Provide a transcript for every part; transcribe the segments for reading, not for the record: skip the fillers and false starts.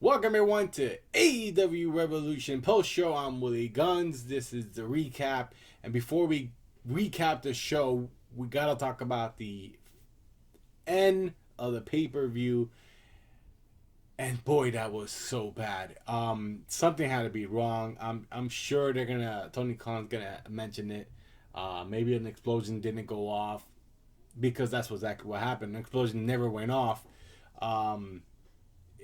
Welcome everyone to AEW Revolution post show. I'm Willie Guns. This is the recap, and before we recap the show, we gotta talk about the end of the pay-per-view. And boy, that was so bad. Something had to be wrong. I'm sure Tony Khan's gonna mention it. Maybe an explosion didn't go off because that's exactly what happened. An explosion never went off. Um,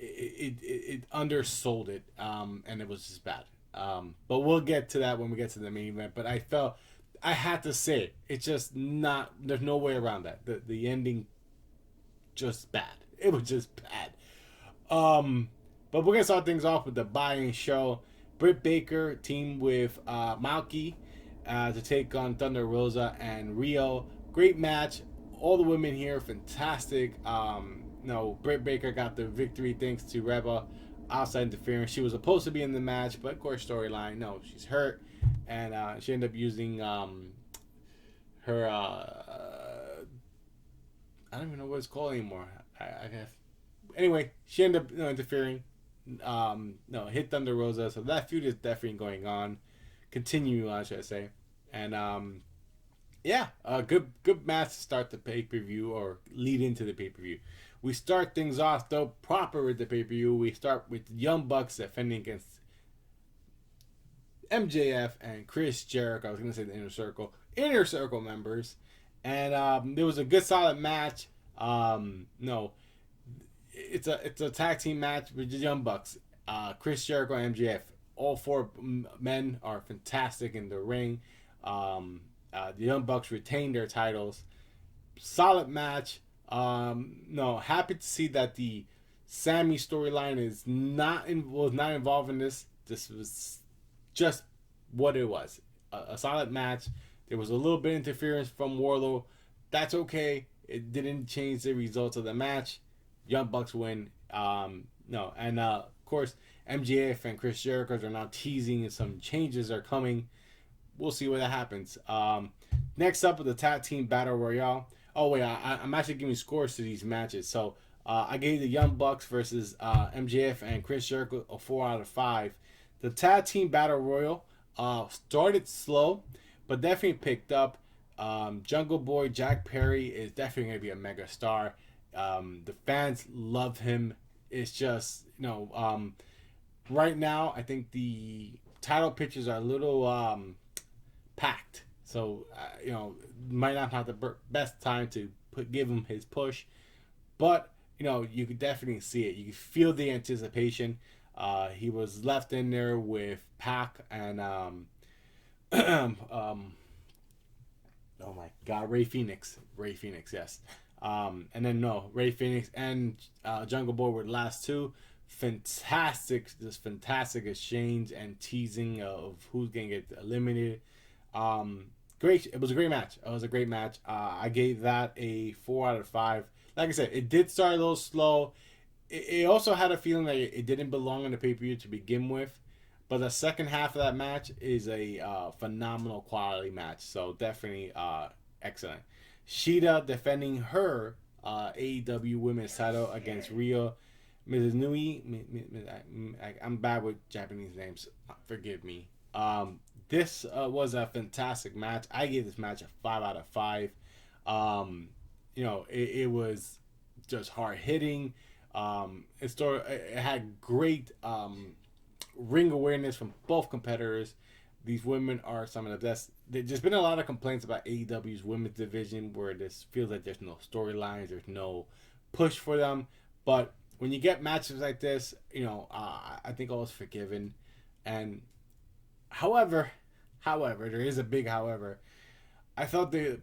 it undersold it, and it was just bad. But we'll get to that when we get to the main event. But I felt I had to say it. It's just not. There's no way around that. The ending, just bad. It was just bad. But we're gonna start things off with the buy-in show. Britt Baker teamed with Moxie to take on Thunder Rosa and Rio. Great match. All the women here, fantastic. No, Britt Baker got the victory thanks to Reba outside interference. She was supposed to be in the match, but of course, storyline, no, she's hurt, and she ended up using her. I don't even know what it's called anymore. I have. Anyway, she ended up interfering. No, hit Thunder Rosa, so that feud is definitely going on. Continue, I should say, and yeah, a good match to start the pay per view or lead into the pay per view. We start things off though proper with the pay per view. We start with Young Bucks defending against MJF and Chris Jericho. I was gonna say the inner circle members, and there was a good solid match. No, it's a tag team match with the Young Bucks. Chris Jericho and MJF. All four men are fantastic in the ring. The Young Bucks retained their titles. Solid match. No, happy to see that the Sammy storyline was not involved in this. This was just what it was. A solid match. There was a little bit of interference from Wardlow. That's okay. It didn't change the results of the match. Young Bucks win. No, and of course MJF and Chris Jericho are now teasing some changes are coming. We'll see what that happens. Next up with the tag team battle royale. Oh wait, I'm actually giving scores to these matches. So I gave the Young Bucks versus MJF and Chris Jericho a 4 out of 5. The tag team battle royal started slow, but definitely picked up. Jungle Boy Jack Perry is definitely going to be a mega star. The fans love him. It's just right now I think the title pictures are a little packed. So, might not have the best time to give him his push. But, you could definitely see it. You can feel the anticipation. He was left in there with Pac and, oh my God, Ray Phoenix. Ray Phoenix, yes. And then, Ray Phoenix and Jungle Boy were the last two. Fantastic exchange and teasing of who's going to get eliminated. Great. It was a great match. I gave that a 4 out of 5. Like I said, it did start a little slow. It also had a feeling that it didn't belong in the pay-per-view to begin with. But the second half of that match is a phenomenal quality match. So definitely excellent. Sheeta defending her AEW Women's title against Rio. Mrs. Nui. I'm bad with Japanese names. Forgive me. This was a fantastic match. I gave this match a 5 out of 5. It was just hard hitting. It had great ring awareness from both competitors. These women are some of the best. There's been a lot of complaints about AEW's women's division where this feels like there's no storylines, there's no push for them. But when you get matches like this, I think all is forgiven. And however, there is a big however. I thought the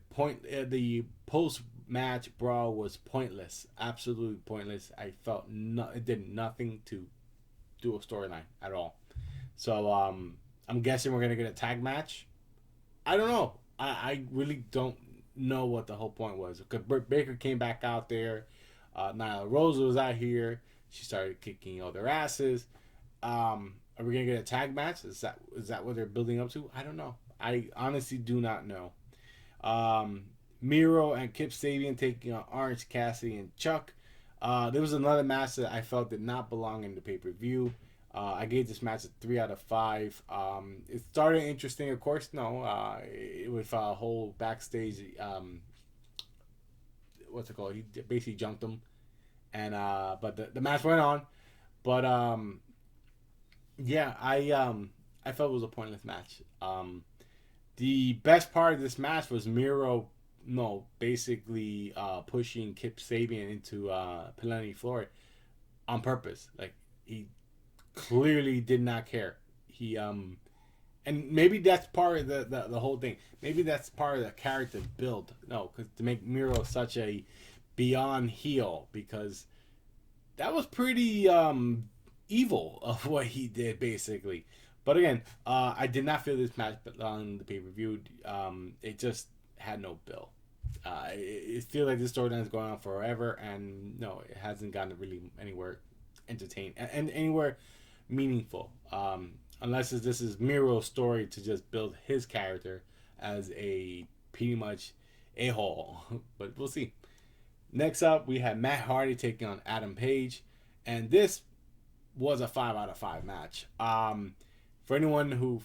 post match brawl was pointless, absolutely pointless. I felt it did nothing to do a storyline at all. So I'm guessing we're gonna get a tag match. I don't know. I really don't know what the whole point was. Because Britt Baker came back out there. Nyla Rose was out here. She started kicking all their asses. Are we gonna get a tag match? Is that what they're building up to? I don't know. I honestly do not know. Miro and Kip Sabian taking on Orange Cassidy and Chuck. There was another match that I felt did not belong in the pay per view. I gave this match a 3 out of 5. It started interesting, of course. No, with a whole backstage. What's it called? He basically jumped him, and but the match went on. But yeah, I felt it was a pointless match. The best part of this match was Miro, no, basically pushing Kip Sabian into Pelani floor on purpose. Like he clearly did not care. He and maybe that's part of the whole thing. Maybe that's part of the character build. No, because to make Miro such a beyond heel, because that was pretty evil of what he did basically. But again, I did not feel this match on the pay per view. It just had no bill. It feels like this storyline is going on forever, and no, it hasn't gotten really anywhere entertaining and anywhere meaningful. Unless this is Miro's story to just build his character as a pretty much a hole. But we'll see. Next up, we had Matt Hardy taking on Adam Page, and this was a 5 out of 5 match. For anyone who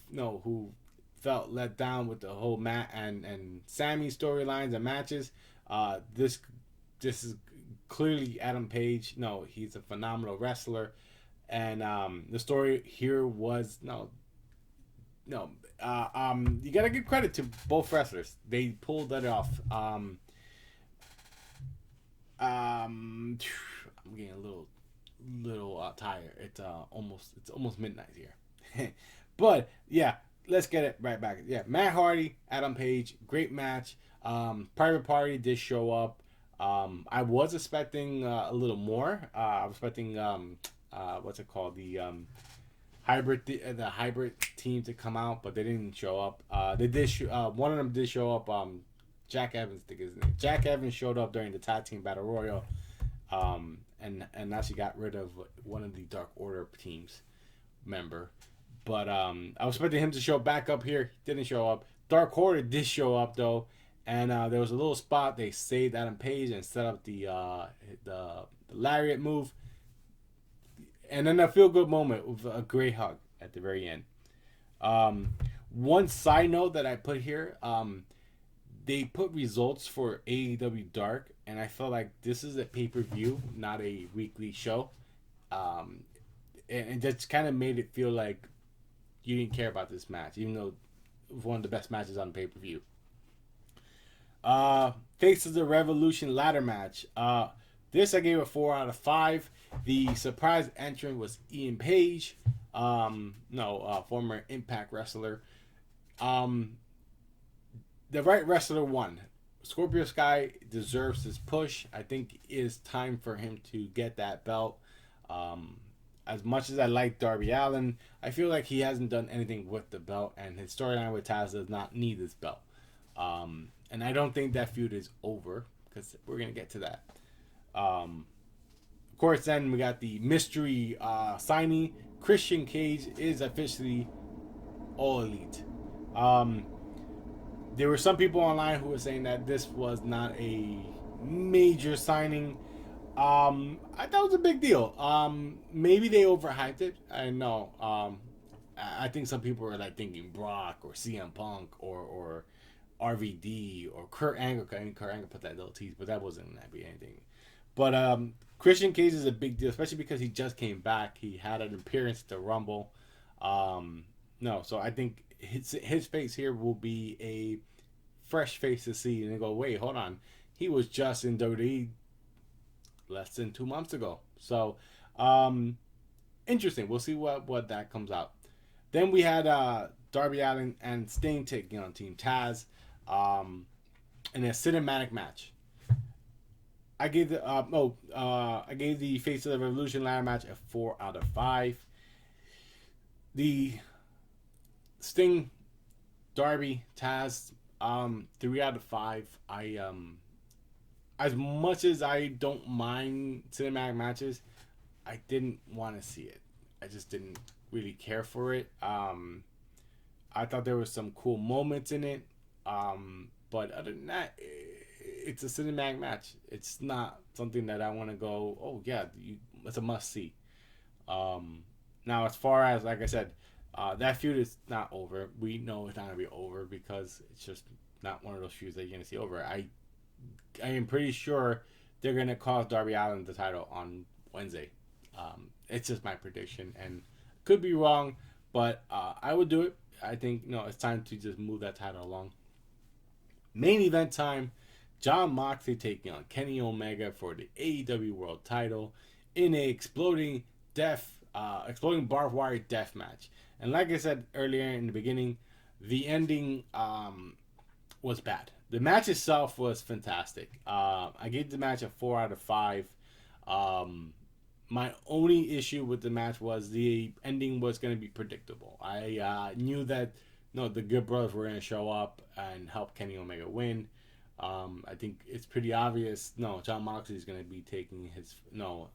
felt let down with the whole Matt and Sammy storylines and matches, this is clearly Adam Page. No, he's a phenomenal wrestler, and the story here was you gotta give credit to both wrestlers. They pulled that off. I'm getting a little tired. It's almost midnight here. But yeah, let's get it right back. Yeah, Matt Hardy, Adam Page, great match. Private Party did show up. I was expecting a little more. I was expecting what's it called, the hybrid team to come out, but they didn't show up. They did. One of them did show up. Jack Evans, I think his name. Jack Evans showed up during the tag team battle royal, and actually got rid of one of the Dark Order teams member. But I was expecting him to show back up here. Didn't show up. Dark Order did show up though, and there was a little spot. They saved Adam Page and set up the lariat move, and then a feel good moment with a great hug at the very end. One side note that I put here. They put results for AEW Dark, and I felt like this is a pay-per-view, not a weekly show. And it just kind of made it feel like you didn't care about this match, even though it was one of the best matches on pay-per-view. Face of the Revolution ladder match. This I gave a 4 out of 5. The surprise entrant was Ian Page, former Impact wrestler. The right wrestler won. Scorpio Sky deserves his push. I think it is time for him to get that belt. As much as I like Darby Allin, I feel like he hasn't done anything with the belt, and his storyline with Taz does not need this belt. And I don't think that feud is over, because we're going to get to that. Of course, then we got the mystery signing. Christian Cage is officially All Elite. There were some people online who were saying that this was not a major signing. I thought it was a big deal. Maybe they overhyped it. I know. I think some people were like thinking Brock or CM Punk or RVD or Kurt Angle. I mean, Kurt Angle put that little tease, but that wasn't that be anything. But Christian Cage is a big deal, especially because he just came back. He had an appearance at the Rumble. So I think his face here will be a fresh face to see, and they go, wait, hold on, he was just in WWE less than 2 months ago. So interesting. We'll see what that comes out. Then we had Darby Allin and Sting taking on Team Taz in a cinematic match. I gave the Face of the Revolution ladder match a 4 out of 5. The Sting, Darby, Taz, 3 out of 5. As much as I don't mind cinematic matches, I didn't want to see it. I just didn't really care for it. I thought there was some cool moments in it, but other than that, it's a cinematic match. It's not something that I want to go, oh yeah, it's a must see. Um, Now, as far as, like I said, that feud is not over. We know it's not gonna be over because it's just not one of those feuds that you're gonna see over. I am pretty sure they're gonna cost Darby Allin the title on Wednesday. It's just my prediction, and could be wrong, but I would do it. I think it's time to just move that title along. Main event time: Jon Moxley taking on Kenny Omega for the AEW World Title in a exploding barbed wire death match. And like I said earlier in the beginning, the ending was bad. The match itself was fantastic. I gave the match a 4 out of 5. My only issue with the match was the ending was going to be predictable. I knew that the Good Brothers were going to show up and help Kenny Omega win. I think it's pretty obvious. No, Jon Moxley is going to be taking his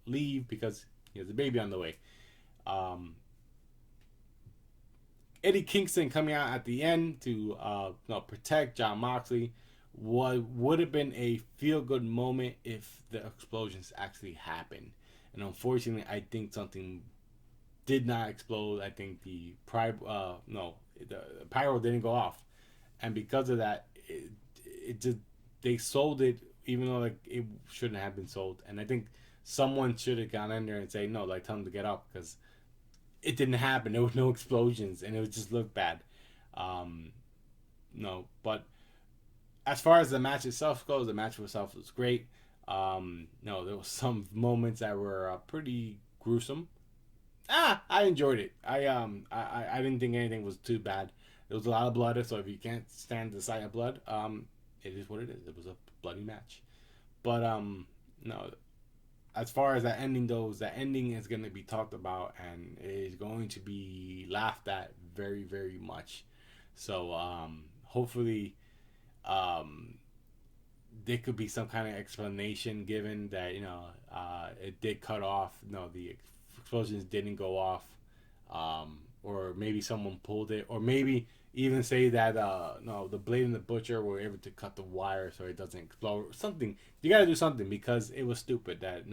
leave because he has a baby on the way. Eddie Kingston coming out at the end to protect Jon Moxley would have been a feel good moment if the explosions actually happened. And unfortunately, I think something did not explode. I think the pyro didn't go off, and because of that, it just they sold it even though it shouldn't have been sold. And I think someone should have gone in there and say no, tell them to get up because it didn't happen. There was no explosions, and it would just look bad. But as far as the match itself goes, the match itself was great. There was some moments that were pretty gruesome. I enjoyed it. I didn't think anything was too bad. There was a lot of blood, so if you can't stand the sight of blood, it is what it is. It was a bloody match. But no, as far as that ending goes, that ending is going to be talked about and is going to be laughed at very, very much. So hopefully there could be some kind of explanation given that it did cut off. The explosions didn't go off, or maybe someone pulled it, or maybe even say that the Blade and the Butcher were able to cut the wire so it doesn't explode. Or something. You got to do something because it was stupid that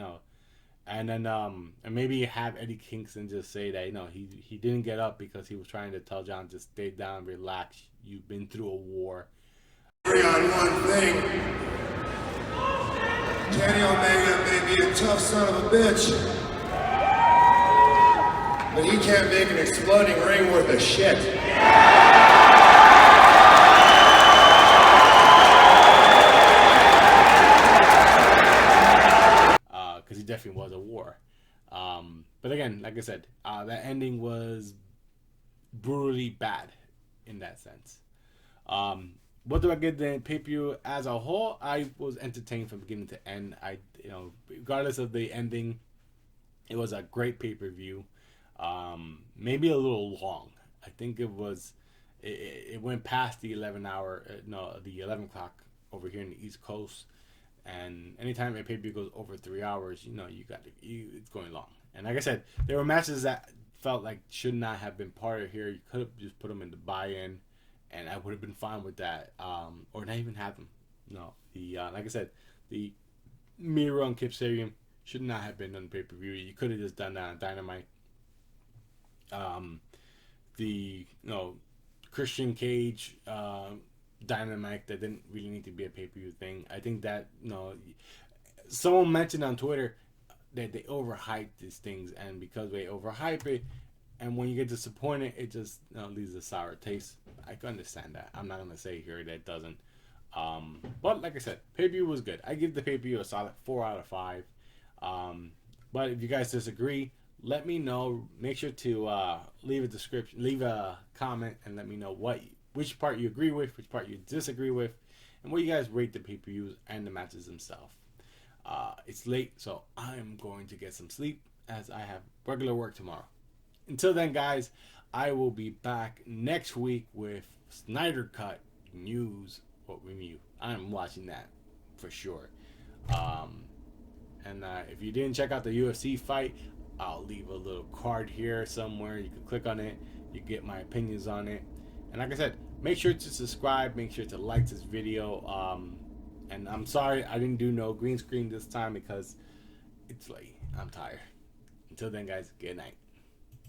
and then and maybe have Eddie Kingston just say that he didn't get up because he was trying to tell John to stay down, relax. You've been through a war. Agree on one thing. Kenny Omega may be a tough son of a bitch, but he can't make an exploding ring worth of shit. Because he definitely was a war. But again, like I said, that ending was brutally bad in that sense. What do I give the pay-per-view as a whole? I was entertained from beginning to end. Regardless of the ending, it was a great pay-per-view. Maybe a little long. I think it was. It went past the 11 o'clock over here in the East Coast. And anytime a pay-per-view goes over 3 hours, it's going long. And like I said, there were matches that felt like should not have been part of here. You could have just put them in the buy-in, and I would have been fine with that, or not even have them. Like I said, the Miro and Kip Sabian should not have been on pay-per-view. You could have just done that on Dynamite. The Christian Cage Dynamite that didn't really need to be a pay-per-view thing. I think that someone mentioned on Twitter that they overhype these things, and because they overhype it, and when you get disappointed, it just leaves a sour taste. I can understand that. I'm not gonna say here that it doesn't. But like I said, pay-per-view was good. I give the pay-per-view a solid 4 out of 5. But if you guys disagree, let me know. Make sure to leave a comment, and let me know which part you agree with, which part you disagree with, and what you guys rate the pay-per-views and the matches themselves. It's late, so I'm going to get some sleep as I have regular work tomorrow. Until then, guys, I will be back next week with Snyder Cut news or review. I'm watching that for sure. And if you didn't check out the UFC fight, I'll leave a little card here somewhere. You can click on it. You get my opinions on it. And like I said, make sure to subscribe. Make sure to like this video. And I'm sorry I didn't do no green screen this time because it's late. I'm tired. Until then, guys, good night.